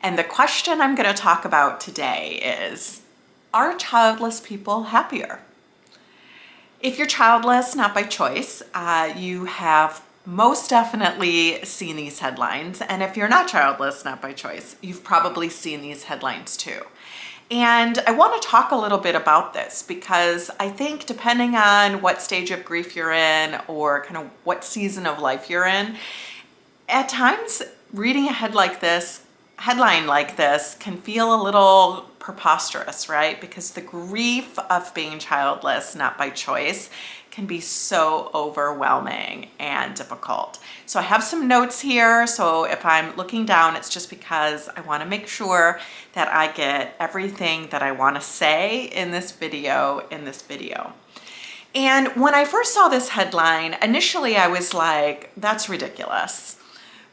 And the question I'm going to talk about today is, are childless people happier? If you're childless, not by choice, you have most definitely seen these headlines. And if you're not childless, not by choice, you've probably seen these headlines too. And I want to talk a little bit about this because I think depending on what stage of grief you're in or kind of what season of life you're in, at times reading a headline like this can feel a little preposterous, right? Because the grief of being childless, not by choice, can be so overwhelming and difficult. So I have some notes here. So if I'm looking down, it's just because I want to make sure that I get everything that I want to say in this video. And when I first saw this headline, initially I was like, that's ridiculous,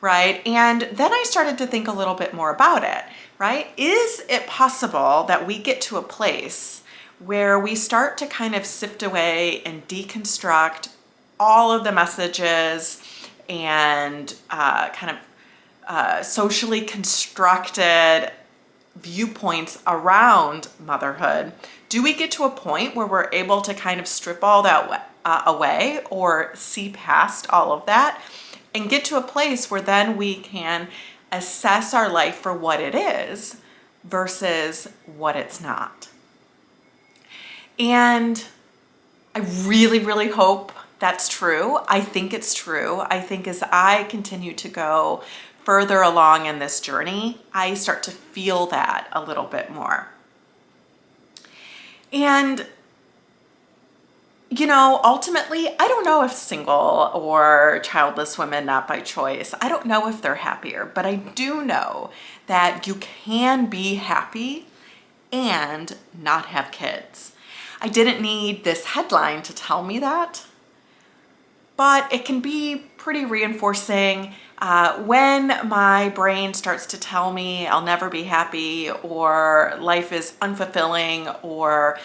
right? And then I started to think a little bit more about it, right? Is it possible that we get to a place where we start to kind of sift away and deconstruct all of the messages and socially constructed viewpoints around motherhood? Do we get to a point where we're able to kind of strip all that away or see past all of that and get to a place where then we can assess our life for what it is versus what it's not? And I really, really hope that's true. I think it's true. I think as I continue to go further along in this journey, I start to feel that a little bit more. And, ultimately, I don't know if single or childless women, not by choice, I don't know if they're happier, but I do know that you can be happy and not have kids. I didn't need this headline to tell me that, but it can be pretty reinforcing when my brain starts to tell me I'll never be happy or life is unfulfilling or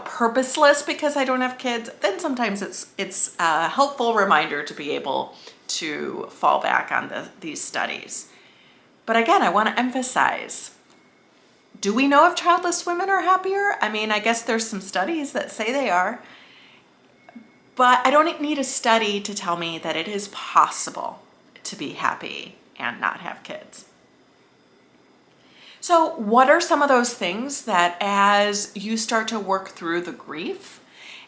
purposeless because I don't have kids. Then sometimes it's a helpful reminder to be able to fall back on these studies. But again, I want to emphasize, do we know if childless women are happier? I mean, I guess there's some studies that say they are, but I don't need a study to tell me that it is possible to be happy and not have kids. So what are some of those things that as you start to work through the grief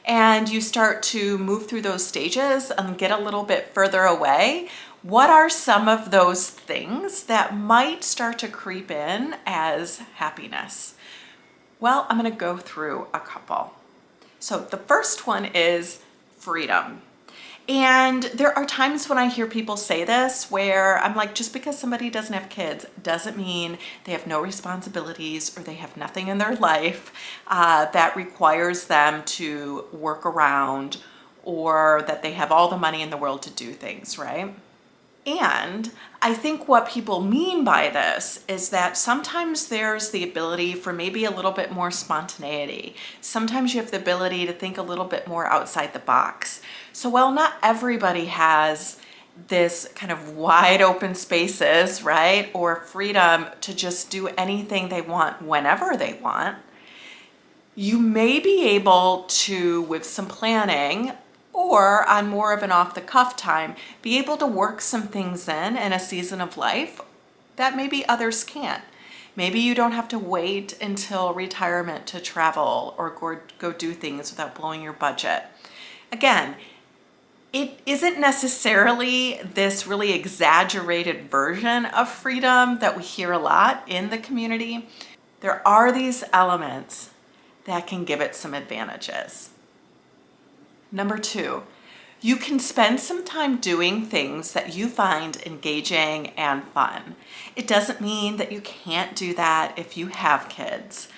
and you start to move through those stages and get a little bit further away, what are some of those things that might start to creep in as happiness? Well, I'm going to go through a couple. So the first one is freedom. And there are times when I hear people say this where I'm like, just because somebody doesn't have kids doesn't mean they have no responsibilities or they have nothing in their life that requires them to work around or that they have all the money in the world to do things, right? And I think what people mean by this is that sometimes there's the ability for maybe a little bit more spontaneity. Sometimes you have the ability to think a little bit more outside the box. So while not everybody has this kind of wide open spaces, right, or freedom to just do anything they want whenever they want, you may be able to, with some planning, or on more of an off-the-cuff time, be able to work some things in a season of life that maybe others can't. Maybe you don't have to wait until retirement to travel or go do things without blowing your budget. Again, it isn't necessarily this really exaggerated version of freedom that we hear a lot in the community. There are these elements that can give it some advantages. Number 2, you can spend some time doing things that you find engaging and fun. It doesn't mean that you can't do that if you have kids.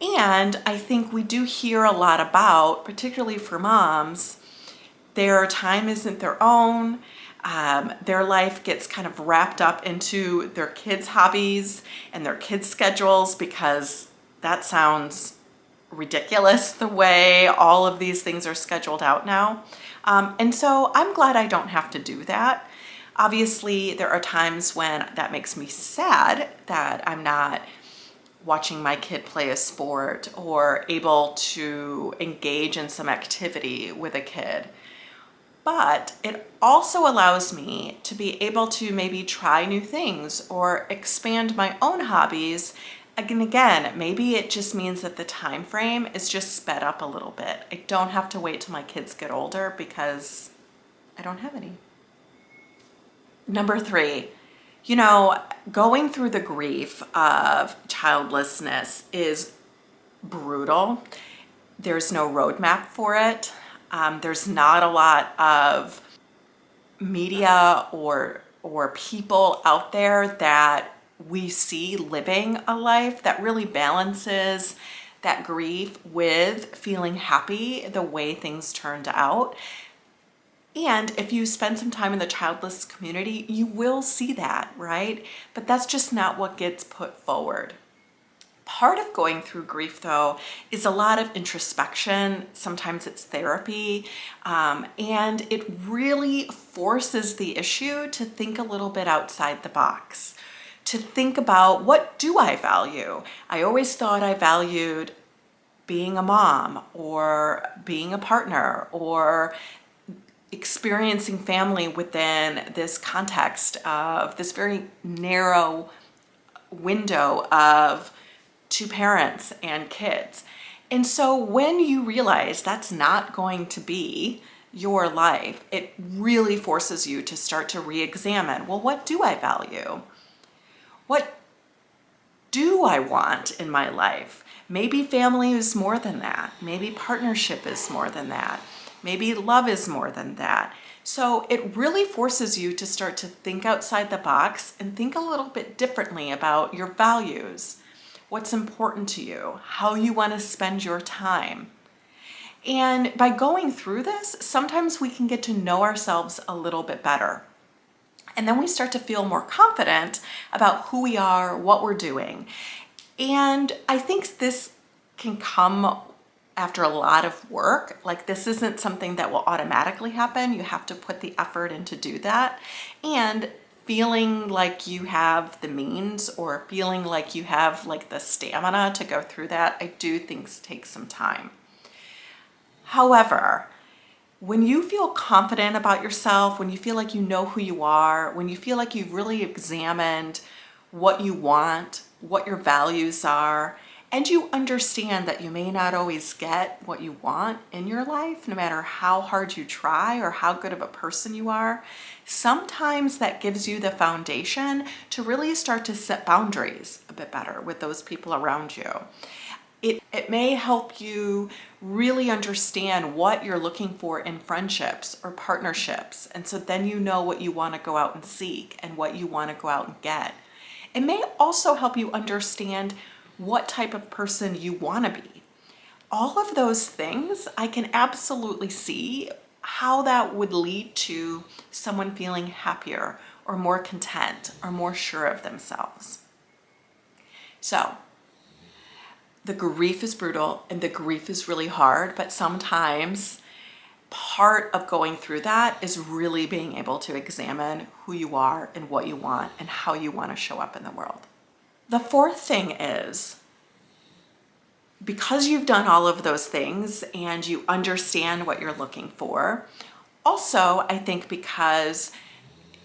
And I think we do hear a lot about, particularly for moms, their time isn't their own. Their life gets kind of wrapped up into their kids' hobbies and their kids' schedules because that sounds ridiculous the way all of these things are scheduled out now. And so I'm glad I don't have to do that. Obviously, there are times when that makes me sad that I'm not watching my kid play a sport or able to engage in some activity with a kid. But it also allows me to be able to maybe try new things or expand my own hobbies. Again, maybe it just means that the time frame is just sped up a little bit. I don't have to wait till my kids get older because I don't have any. Number 3, going through the grief of childlessness is brutal. There's no roadmap for it. There's not a lot of media or people out there that we see living a life that really balances that grief with feeling happy the way things turned out. And if you spend some time in the childless community, you will see that, right? But that's just not what gets put forward. Part of going through grief, though, is a lot of introspection. Sometimes it's therapy, and it really forces the issue to think a little bit outside the box, to think about, what do I value? I always thought I valued being a mom or being a partner or experiencing family within this context of this very narrow window of 2 parents and kids. And so when you realize that's not going to be your life, it really forces you to start to re-examine, well, what do I value? What do I want in my life? Maybe family is more than that. Maybe partnership is more than that. Maybe love is more than that. So it really forces you to start to think outside the box and think a little bit differently about your values, what's important to you, how you want to spend your time. And by going through this, sometimes we can get to know ourselves a little bit better. And then we start to feel more confident about who we are, what we're doing. And I think this can come after a lot of work. Like, this isn't something that will automatically happen. You have to put the effort in to do that. And feeling like you have the means or feeling like you have like the stamina to go through that, I do think takes some time. However, when you feel confident about yourself, when you feel like you know who you are, when you feel like you've really examined what you want, what your values are, and you understand that you may not always get what you want in your life, no matter how hard you try or how good of a person you are, sometimes that gives you the foundation to really start to set boundaries a bit better with those people around you. It may help you really understand what you're looking for in friendships or partnerships. And so then you know what you want to go out and seek and what you want to go out and get. It may also help you understand what type of person you want to be. All of those things, I can absolutely see how that would lead to someone feeling happier or more content or more sure of themselves. So, the grief is brutal and the grief is really hard, but sometimes part of going through that is really being able to examine who you are and what you want and how you want to show up in the world. The 4th thing is, because you've done all of those things and you understand what you're looking for, also, I think because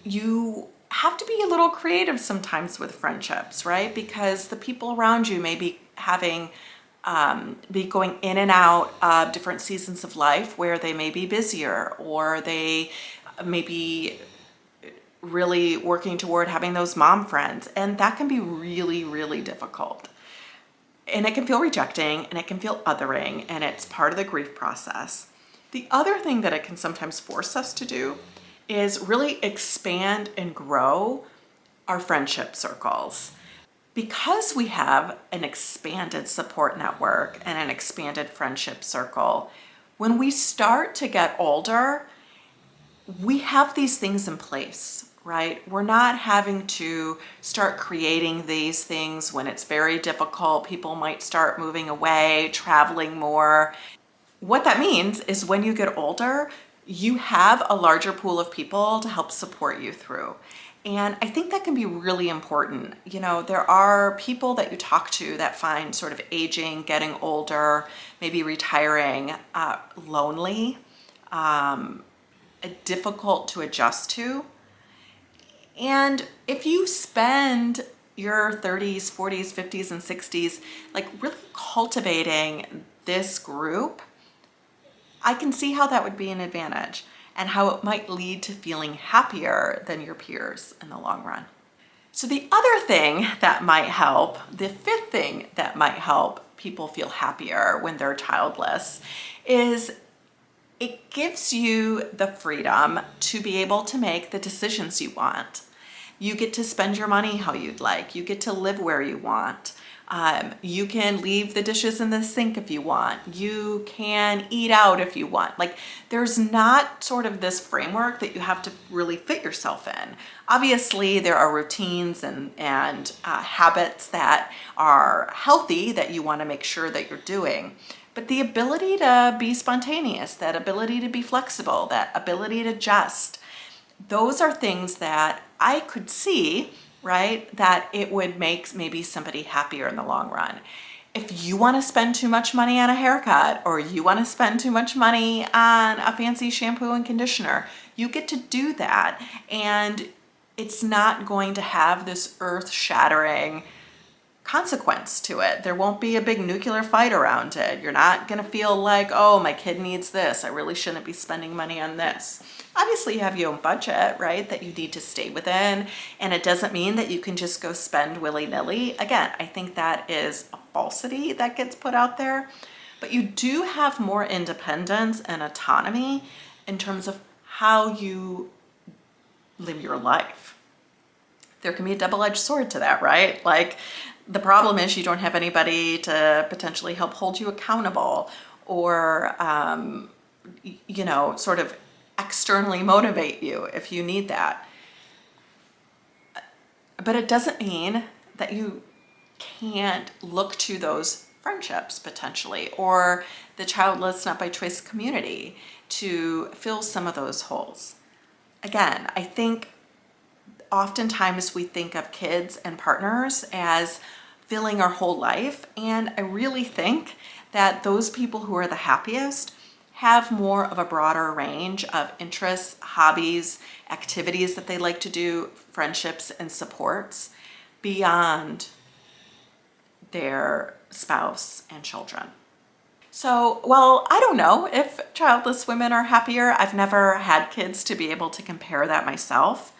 you have to be a little creative sometimes with friendships, right? Because the people around you may be be going in and out of different seasons of life where they may be busier or they may be really working toward having those mom friends. And that can be really, really difficult. And it can feel rejecting and it can feel othering, and it's part of the grief process. The other thing that it can sometimes force us to do is really expand and grow our friendship circles. Because we have an expanded support network and an expanded friendship circle, when we start to get older, we have these things in place, right? We're not having to start creating these things when it's very difficult. People might start moving away, traveling more. What that means is when you get older, you have a larger pool of people to help support you through. And I think that can be really important. You know, there are people that you talk to that find sort of aging, getting older, maybe retiring, lonely, difficult to adjust to. And if you spend your 30s, 40s, 50s, and 60s, like really cultivating this group, I can see how that would be an advantage and how it might lead to feeling happier than your peers in the long run. So the other thing that might help, the fifth thing that might help people feel happier when they're childless, is it gives you the freedom to be able to make the decisions you want. You get to spend your money how you'd like. You get to live where you want. You can leave the dishes in the sink if you want. You can eat out if you want. Like, there's not sort of this framework that you have to really fit yourself in. Obviously, there are routines and habits that are healthy that you want to make sure that you're doing. But the ability to be spontaneous, that ability to be flexible, that ability to adjust, those are things that I could see, right, that it would make maybe somebody happier in the long run. If you want to spend too much money on a haircut, or you want to spend too much money on a fancy shampoo and conditioner, you get to do that. And it's not going to have this earth-shattering consequence to it. There won't be a big nuclear fight around it. You're not going to feel like, oh, my kid needs this. I really shouldn't be spending money on this. Obviously, you have your own budget, right, that you need to stay within. And it doesn't mean that you can just go spend willy-nilly. Again, I think that is a falsity that gets put out there. But you do have more independence and autonomy in terms of how you live your life. There can be a double-edged sword to that, right? Like, the problem is you don't have anybody to potentially help hold you accountable or, sort of externally motivate you if you need that. But it doesn't mean that you can't look to those friendships potentially, or the Childless Not by Choice community to fill some of those holes. Again, I think oftentimes we think of kids and partners as filling our whole life, and I really think that those people who are the happiest have more of a broader range of interests, hobbies, activities that they like to do, friendships and supports beyond their spouse and children. So, well, I don't know if childless women are happier. I've never had kids to be able to compare that myself.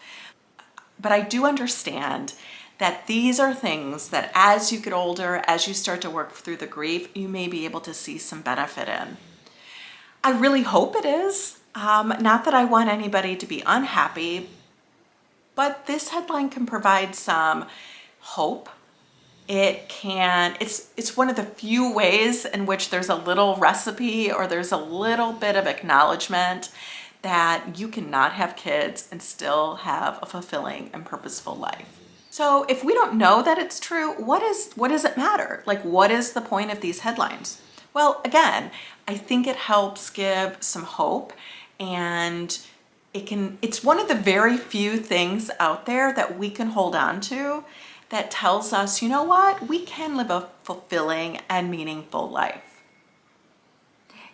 But I do understand that these are things that as you get older, as you start to work through the grief, you may be able to see some benefit in. I really hope it is. Not that I want anybody to be unhappy, but this headline can provide some hope. It's one of the few ways in which there's a little recipe or there's a little bit of acknowledgement that you cannot have kids and still have a fulfilling and purposeful life. So if we don't know that it's true, what does it matter? Like, what is the point of these headlines? Well, again, I think it helps give some hope, and it's one of the very few things out there that we can hold on to that tells us, you know what, we can live a fulfilling and meaningful life.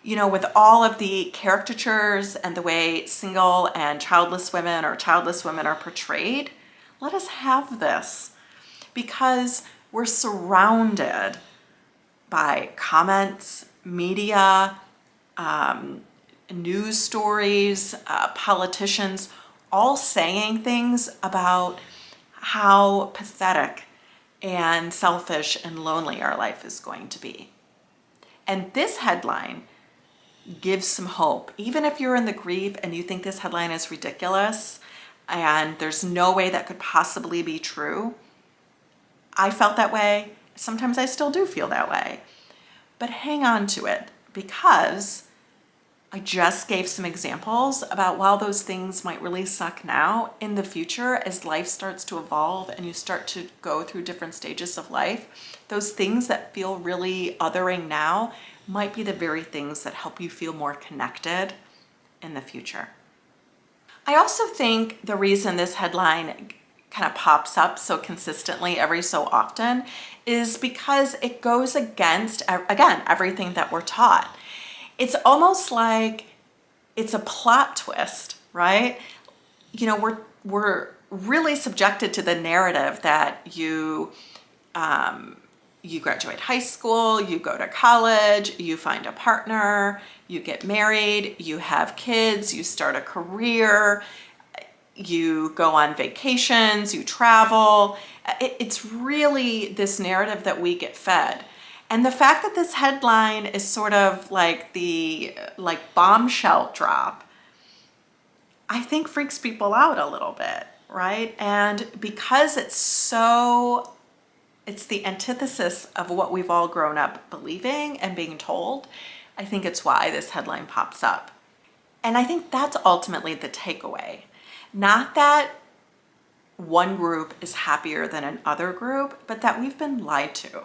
You know, with all of the caricatures and the way single and childless women or childless women are portrayed, let us have this, because we're surrounded by comments, media, news stories, politicians, all saying things about how pathetic and selfish and lonely our life is going to be. And this headline gives some hope. Even if you're in the grief and you think this headline is ridiculous and there's no way that could possibly be true, I felt that way. Sometimes I still do feel that way. But hang on to it, because I just gave some examples about while those things might really suck now, in the future, as life starts to evolve and you start to go through different stages of life, those things that feel really othering now might be the very things that help you feel more connected in the future. I also think the reason this headline kind of pops up so consistently every so often is because it goes against, again, everything that we're taught. It's almost like it's a plot twist, right? You know, we're really subjected to the narrative that you graduate high school, you go to college, you find a partner, you get married, you have kids, you start a career, you go on vacations, you travel. It's really this narrative that we get fed. And the fact that this headline is sort of like the bombshell drop, I think freaks people out a little bit, right? And because it's the antithesis of what we've all grown up believing and being told, I think it's why this headline pops up. And I think that's ultimately the takeaway. Not that one group is happier than another group, but that we've been lied to.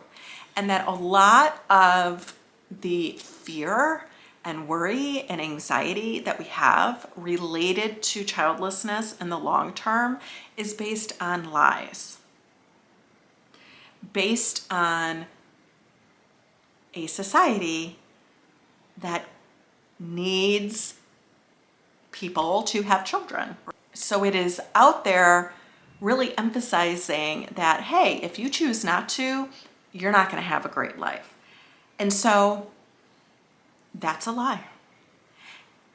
And that a lot of the fear and worry and anxiety that we have related to childlessness in the long term is based on lies. Based on a society that needs people to have children. So it is out there really emphasizing that, hey, if you choose not to, you're not going to have a great life. And so that's a lie.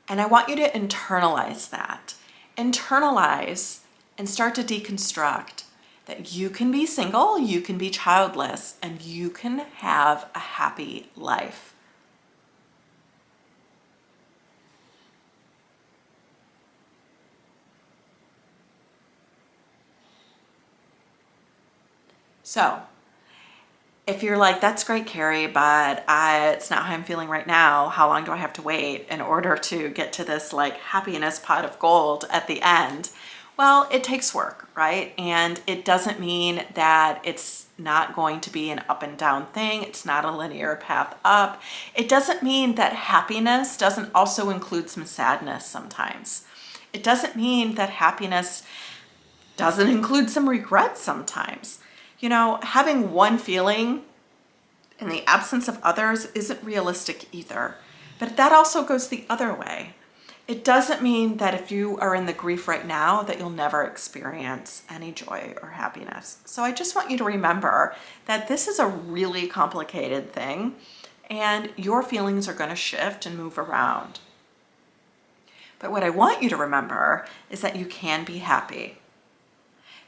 And I want you to internalize that. Internalize and start to deconstruct that you can be single, you can be childless, and you can have a happy life. So, if you're like, that's great, Carrie, but it's not how I'm feeling right now, how long do I have to wait in order to get to this like happiness pot of gold at the end? Well, it takes work, right? And it doesn't mean that it's not going to be an up and down thing. It's not a linear path up. It doesn't mean that happiness doesn't also include some sadness sometimes. It doesn't mean that happiness doesn't include some regret sometimes. You know, having one feeling in the absence of others isn't realistic either. But that also goes the other way. It doesn't mean that if you are in the grief right now that you'll never experience any joy or happiness. So I just want you to remember that this is a really complicated thing and your feelings are going to shift and move around. But what I want you to remember is that you can be happy.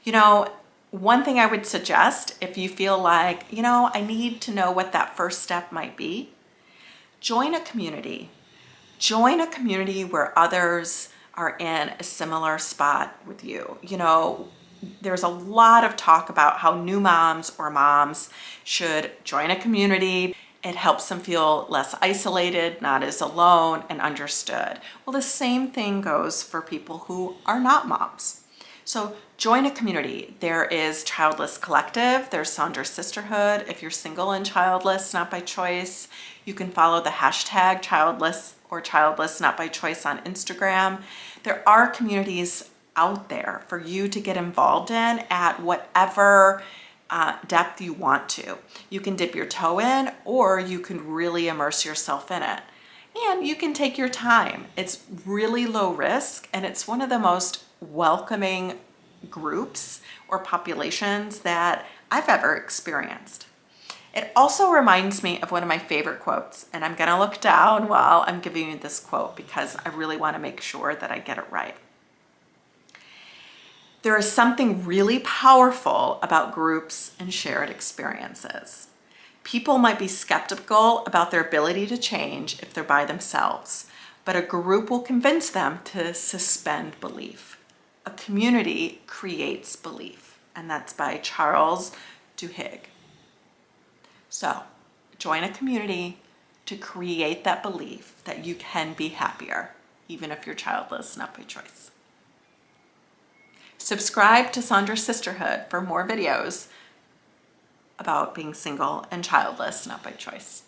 You know, one thing I would suggest if you feel like, you know, I need to know what that first step might be, join a community. Join a community where others are in a similar spot with you. You know, there's a lot of talk about how new moms or moms should join a community. It helps them feel less isolated, not as alone, and understood. Well, the same thing goes for people who are not moms. So join a community. There is Childless Collective, there's Sonder Sisterhood. If you're single and childless, not by choice, you can follow the hashtag childless or childless not by choice on Instagram. There are communities out there for you to get involved in at whatever depth you want to. You can dip your toe in, or you can really immerse yourself in it. And you can take your time. It's really low risk, and it's one of the most welcoming groups or populations that I've ever experienced. It also reminds me of one of my favorite quotes, and I'm gonna look down while I'm giving you this quote because I really want to make sure that I get it right. There is something really powerful about groups and shared experiences. People might be skeptical about their ability to change if they're by themselves, but a group will convince them to suspend belief. A community creates belief, and that's by Charles Duhigg. So, join a community to create that belief that you can be happier, even if you're childless, not by choice. Subscribe to Sonder Sisterhood for more videos about being single and childless, not by choice.